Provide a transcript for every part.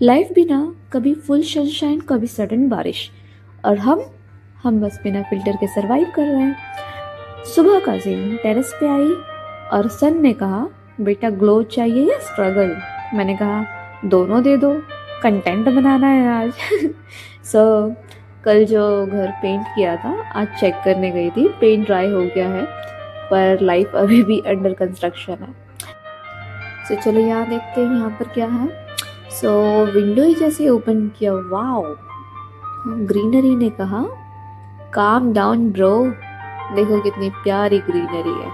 Life भी ना, कभी फुल सनशाइन कभी सडन बारिश, और हम बस बिना फिल्टर के सरवाइव कर रहे हैं। सुबह का सीन, टेरेस पे आई और सन ने कहा बेटा ग्लो चाहिए या स्ट्रगल। मैंने कहा दोनों दे दो, कंटेंट बनाना है आज। सो कल जो घर पेंट किया था आज चेक करने गई थी, पेंट ड्राई हो गया है पर लाइफ अभी भी अंडर कंस्ट्रक्शन है। सो चलो यहाँ देखते हैं यहाँ पर क्या है। सो विंडो ही जैसे ओपन किया, वाओ, ग्रीनरी ने कहा काम डाउन ब्रो, देखो कितनी प्यारी ग्रीनरी है।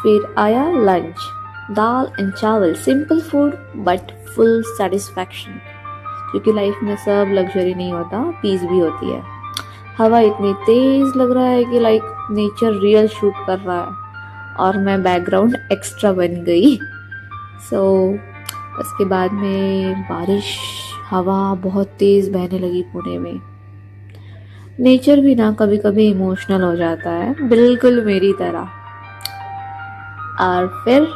फिर आया लंच, दाल एंड चावल, simple food but full satisfaction, क्योंकि लाइफ में सब लग्जरी नहीं होता, पीस भी होती है। हवा इतनी तेज लग रहा है कि लाइक नेचर रियल शूट कर रहा है और मैं बैकग्राउंड एक्स्ट्रा बन गई। सो उसके बाद में बारिश, हवा बहुत तेज बहने लगी पुणे में। नेचर भी ना कभी कभी इमोशनल हो जाता है, बिल्कुल मेरी तरह। और फिर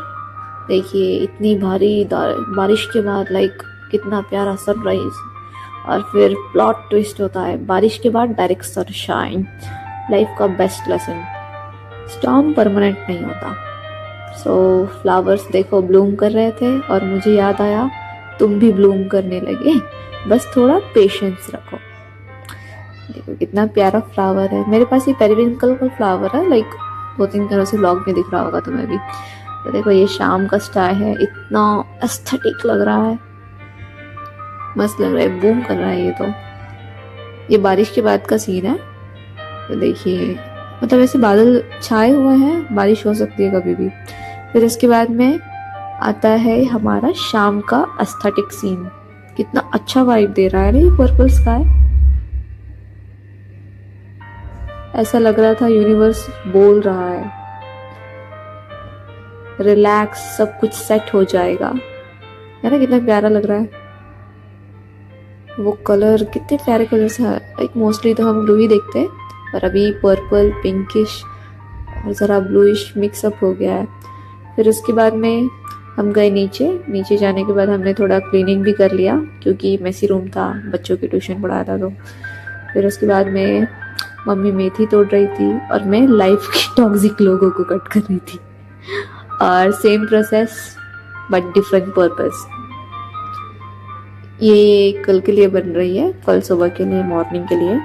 देखिए इतनी भारी बारिश के बाद लाइक कितना प्यारा सनराइज, और फिर प्लॉट ट्विस्ट होता है, बारिश के बाद डायरेक्ट सनशाइन, लाइफ का बेस्ट लेसन। स्टॉर्म परमानेंट नहीं होता। सो फ्लावर्स देखो ब्लूम कर रहे थे और मुझे याद आया तुम भी ब्लूम करने लगे, बस थोड़ा पेशेंस रखो। देखो कितना प्यारा फ्लावर है, मेरे पास ये पेरिविंकल का फ्लावर है, लाइक 2-3 तरह से व्लॉग में दिख रहा होगा तुम्हें भी। तो देखो ये शाम का स्टार है, इतना एस्थेटिक लग रहा है, मस्त लग रहा है, बूम कर रहा है ये। तो ये बारिश के बाद का सीन है। तो देखिए मतलब ऐसे बादल छाए हुए हैं, बारिश हो सकती है कभी भी। फिर इसके बाद में आता है हमारा शाम का एस्थेटिक सीन, कितना अच्छा वाइब दे रहा है ना ये पर्पल स्काई। ऐसा लग रहा था यूनिवर्स बोल रहा है रिलैक्स, सब कुछ सेट हो जाएगा, है ना। कितना प्यारा लग रहा है वो कलर, कितने प्यारे कलर्स हैं। लाइक मोस्टली तो हम ब्लू ही देखते हैं, पर अभी पर्पल, पिंकिश और ज़रा ब्लूइश मिक्सअप हो गया है। फिर उसके बाद में हम गए नीचे जाने के बाद हमने थोड़ा क्लीनिंग भी कर लिया, क्योंकि मेसी रूम था, बच्चों की ट्यूशन पढ़ाया था। तो फिर उसके बाद में मम्मी मेथी तोड़ रही थी और मैं लाइफ के टॉक्सिक लोगों को कट कर रही थी, और same process but different purpose. ये कल के लिए बन रही है, कल सुबह के लिए, मॉर्निंग के लिए,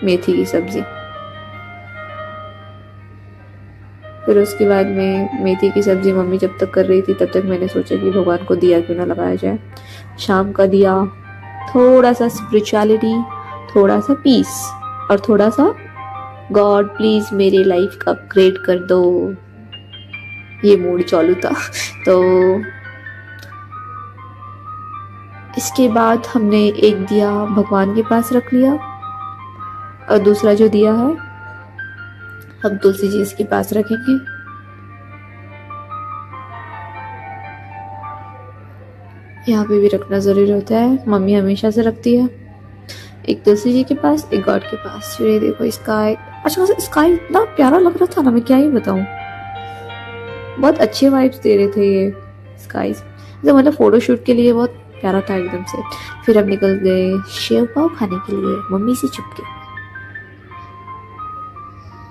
मेथी की सब्जी। फिर उसके बाद में मेथी की सब्जी मम्मी जब तक कर रही थी तब तक मैंने सोचा कि भगवान को दिया क्यों ना लगाया जाए। शाम का दिया, थोड़ा सा स्पिरिचुअलिटी, थोड़ा सा पीस और थोड़ा सा गॉड प्लीज मेरी लाइफ का अपग्रेड कर दो, ये मूड चालू था। तो इसके बाद हमने एक दिया भगवान के पास रख लिया, और दूसरा जो दिया है हम तुलसी जी इसके पास रखेंगे। यहाँ पे भी रखना जरूरी होता है, मम्मी हमेशा से रखती है, एक तुलसी जी के पास, एक गॉड के पास। ये देखो स्काई, अच्छा स्काई इतना प्यारा लग रहा था ना, मैं क्या ही बताऊं, बहुत अच्छे वाइब्स दे रहे थे ये स्काईज, मतलब फोटोशूट के लिए बहुत प्यारा था एकदम से। फिर हम निकल गए शेव पाव खाने के लिए मम्मी से चुपके।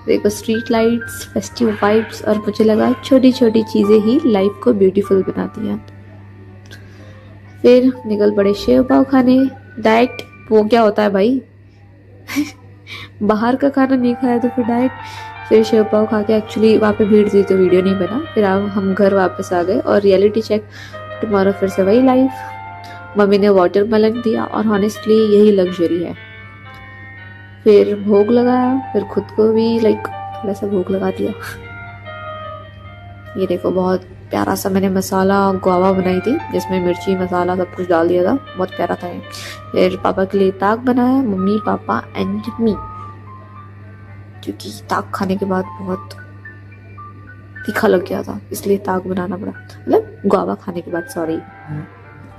देखो स्ट्रीट लाइट्स, फेस्टिव वाइब्स, और मुझे लगा छोटी छोटी चीजें ही लाइफ को ब्यूटीफुल बनाती हैं। फिर निकल पड़े शेव पाव खाने। डाइट वो क्या होता है भाई बाहर का खाना नहीं खाया तो फिर डाइट। फिर शेव पाव खा के, एक्चुअली वहाँ पे भीड़ थी तो वीडियो नहीं बना। फिर हम घर वापस आ गए और रियलिटी चेक, टुमारो फिर से वही लाइफ। मम्मी ने वाटरमेलन दिया और हॉनेस्टली यही लग्जरी है। फिर भोग लगाया, फिर खुद को भी लाइक थोड़ा सा भोग लगा दिया। ये देखो बहुत प्यारा सा मैंने मसाला गुआवा बनाई थी, जिसमें मिर्ची मसाला सब कुछ डाल दिया था, बहुत प्यारा था ये। फिर पापा के लिए ताक बनाया, मम्मी पापा एंड मी, क्योंकि ताक खाने के बाद बहुत तीखा लग गया था इसलिए ताक बनाना पड़ा, मतलब गुआवा खाने के बाद, सॉरी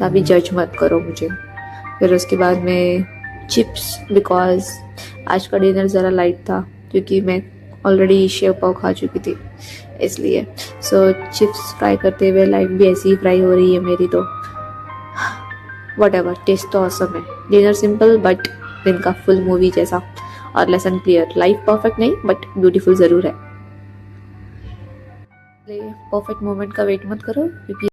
अभी जज मत करो मुझे। फिर उसके बाद में चिप्स, बिकॉज आज का डिनर ज़रा लाइट था, क्योंकि मैं ऑलरेडी शेव पाव खा चुकी थी इसलिए। सो चिप्स फ्राई करते हुए लाइफ भी ऐसी ही फ्राई हो रही है मेरी तो। वट एवर, टेस्ट तो ऑसम है। डिनर सिंपल बट दिन का फुल मूवी जैसा। और लेसन क्लियर, लाइफ परफेक्ट नहीं बट ब्यूटीफुल जरूर है। परफेक्ट मोमेंट का वेट मत करो क्योंकि